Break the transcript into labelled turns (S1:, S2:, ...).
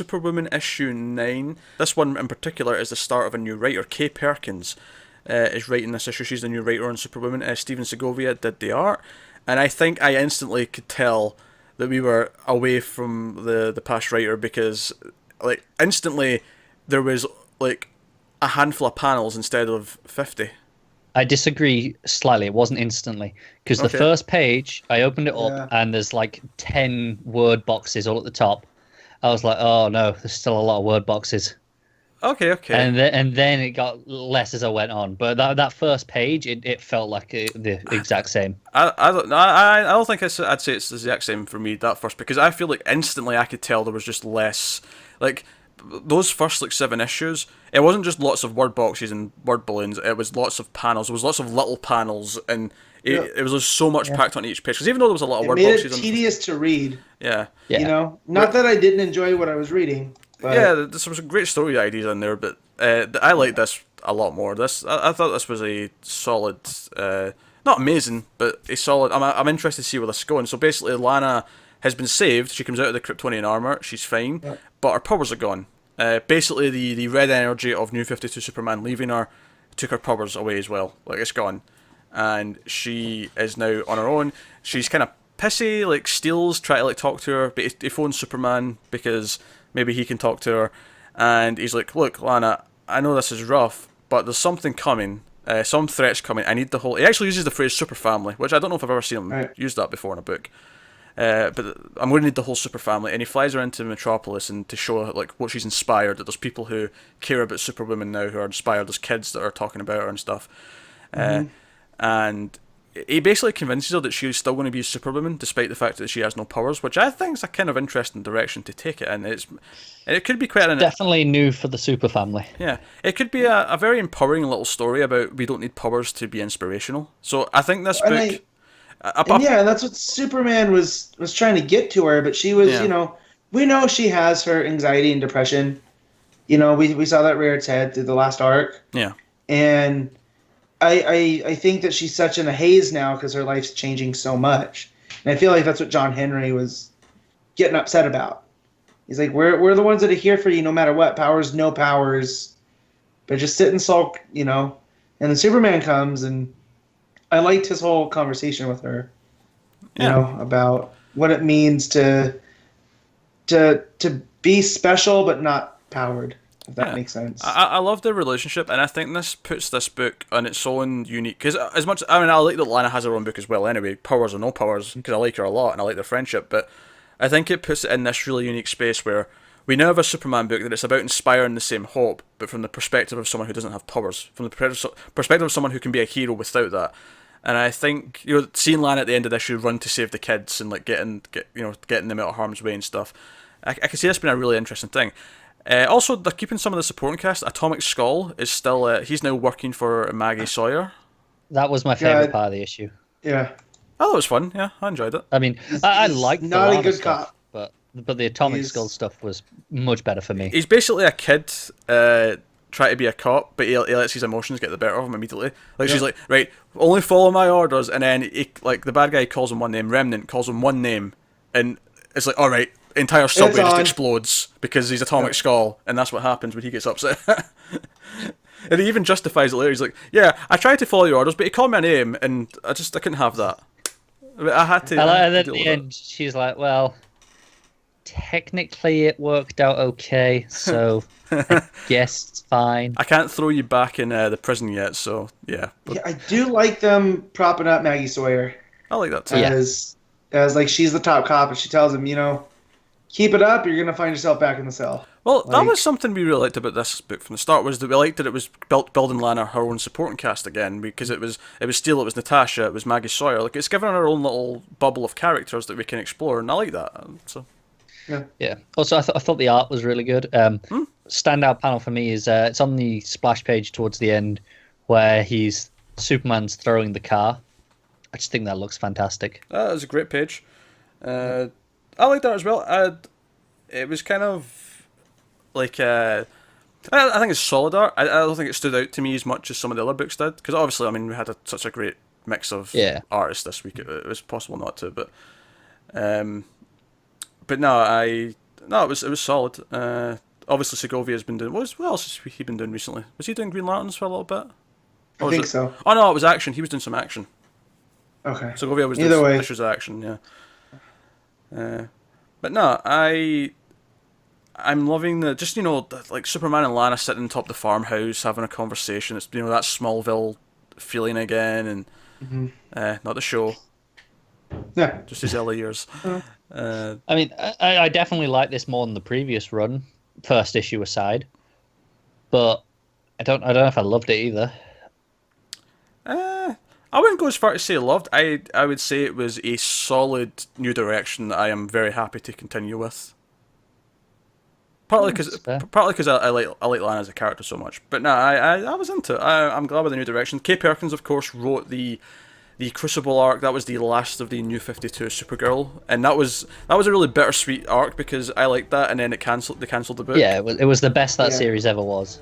S1: Superwoman issue 9. This one in particular is the start of a new writer. Kay Perkins is writing this issue. She's the new writer on Superwoman. Steven Segovia did the art. And I think I instantly could tell that we were away from the past writer, because like instantly there was like a handful of panels instead of 50.
S2: I disagree slightly. It wasn't instantly, because the first page, I opened it up and there's like 10 word boxes all at the top. I was like, oh no, there's still a lot of word boxes.
S1: Okay.
S2: And then it got less as I went on. But that first page, it felt like the exact same.
S1: I don't think I'd say it's the exact same for me, that first, because I feel like instantly I could tell there was just less, like, those first like 7 issues, it wasn't just lots of word boxes and word balloons, it was lots of panels, there was lots of little panels, and it was just so much packed on each page, because even though there was a lot of word boxes...
S3: It made it tedious to read.
S1: Yeah.
S3: You know? Not that I didn't enjoy what I was reading, but...
S1: Yeah, there was some great story ideas in there, but I like this a lot more. I thought this was a solid... not amazing, but a solid... I'm interested to see where this is going. So basically, Lana has been saved. She comes out of the Kryptonian armor. She's fine, but her powers are gone. Basically, the red energy of New 52 Superman leaving her took her powers away as well. Like, it's gone. And she is now on her own. She's kind of pissy, like, Steele's try to, like, talk to her, but he phones Superman because maybe he can talk to her. And he's like, look, Lana, I know this is rough, but there's something coming. Some threats coming. I need the whole... He actually uses the phrase super family, which I don't know if I've ever seen him use that before in a book. But I'm going to need the whole super family, and he flies her into Metropolis and to show like what she's inspired, that there's people who care about Superwoman now who are inspired, there's kids that are talking about her and stuff. And he basically convinces her that she's still going to be Superwoman despite the fact that she has no powers, which I think is a kind of interesting direction to take it in. It could be quite
S2: definitely new for the super family.
S1: Yeah, it could be a very empowering little story about we don't need powers to be inspirational. So I think this book...
S3: and that's what Superman was trying to get to her, but she was, we know she has her anxiety and depression. You know, we saw that rear its head through the last arc.
S1: Yeah.
S3: And I think that she's such in a haze now because her life's changing so much. And I feel like that's what John Henry was getting upset about. He's like, we're the ones that are here for you no matter what. Powers, no powers. But just sit and sulk, And then Superman comes, and I liked his whole conversation with her, about what it means to be special but not powered, if that makes sense.
S1: I love their relationship, and I think this puts this book on its own unique, because as much, I like that Lana has her own book as well anyway, powers or no powers, because I like her a lot, and I like their friendship, but I think it puts it in this really unique space where we now have a Superman book that it's about inspiring the same hope, but from the perspective of someone who doesn't have powers, from the perspective of someone who can be a hero without that. And I think seeing Lana at the end of this issue run to save the kids and like getting them out of harm's way and stuff, I can see this being a really interesting thing. Also, they're keeping some of the supporting cast. Atomic Skull is still he's now working for Maggie Sawyer.
S2: That was my favorite part of the issue.
S3: Yeah,
S1: I thought it was fun. Yeah, I enjoyed it.
S2: I mean, I liked
S3: not
S2: the
S3: a good
S2: stuff,
S3: cop,
S2: but the Atomic Skull stuff was much better for me.
S1: He's basically a kid. Try to be a cop, but he lets his emotions get the better of him immediately. Like, she's like, right, only follow my orders, and then the bad guy calls him one name, Remnant calls him one name, and it's like, alright, entire subway just explodes because he's Atomic Skull, and that's what happens when he gets upset. And he even justifies it later. He's like, yeah, I tried to follow your orders, but he called me a name, and I couldn't have that. I had to.
S2: And at the end, she's like, well, technically it worked out okay, so I guess it's fine.
S1: I can't throw you back in the prison yet, so yeah. But...
S3: yeah, I do like them propping up Maggie Sawyer.
S1: I like that too.
S3: As like she's the top cop, and she tells him, keep it up, you're gonna find yourself back in the cell.
S1: Well, that was something we really liked about this book from the start, was that we liked that it was building Lana her own supporting cast again, because it was Steele, it was Natasha, it was Maggie Sawyer. Like, it's given her her own little bubble of characters that we can explore, and I like that. So.
S2: Yeah. Also, I thought the art was really good. Standout panel for me is it's on the splash page towards the end where Superman's throwing the car. I just think that looks fantastic.
S1: That was a great page. I like that as well. It was kind of like I think it's solid art. I don't think it stood out to me as much as some of the other books did, because obviously, I mean, we had such a great mix of artists this week. It was possible not to, but no, I no, it was solid. Obviously Segovia's been doing. What else has he been doing recently? Was he doing Green Lanterns for a little bit?
S3: I think so.
S1: Oh no, it was action. He was doing some action.
S3: Okay.
S1: Segovia was
S3: Either
S1: doing
S3: way.
S1: some issues of action, yeah. But no, I'm loving the just like Superman and Lana sitting atop the farmhouse having a conversation. It's that Smallville feeling again, and not the show,
S3: Yeah.
S1: just his early years.
S2: I mean, I definitely like this more than the previous run, first issue aside. But I don't know if I loved it either.
S1: I wouldn't go as far to say loved. I would say it was a solid new direction that I am very happy to continue with. Partly because I like Lana as a character so much, but no, I was into it. I'm glad with the new direction. Kay Perkins, of course, wrote the Crucible arc. That was the last of the New 52 Supergirl, and that was a really bittersweet arc because I liked that, and then they cancelled the book.
S2: Yeah, it was the best that series ever was.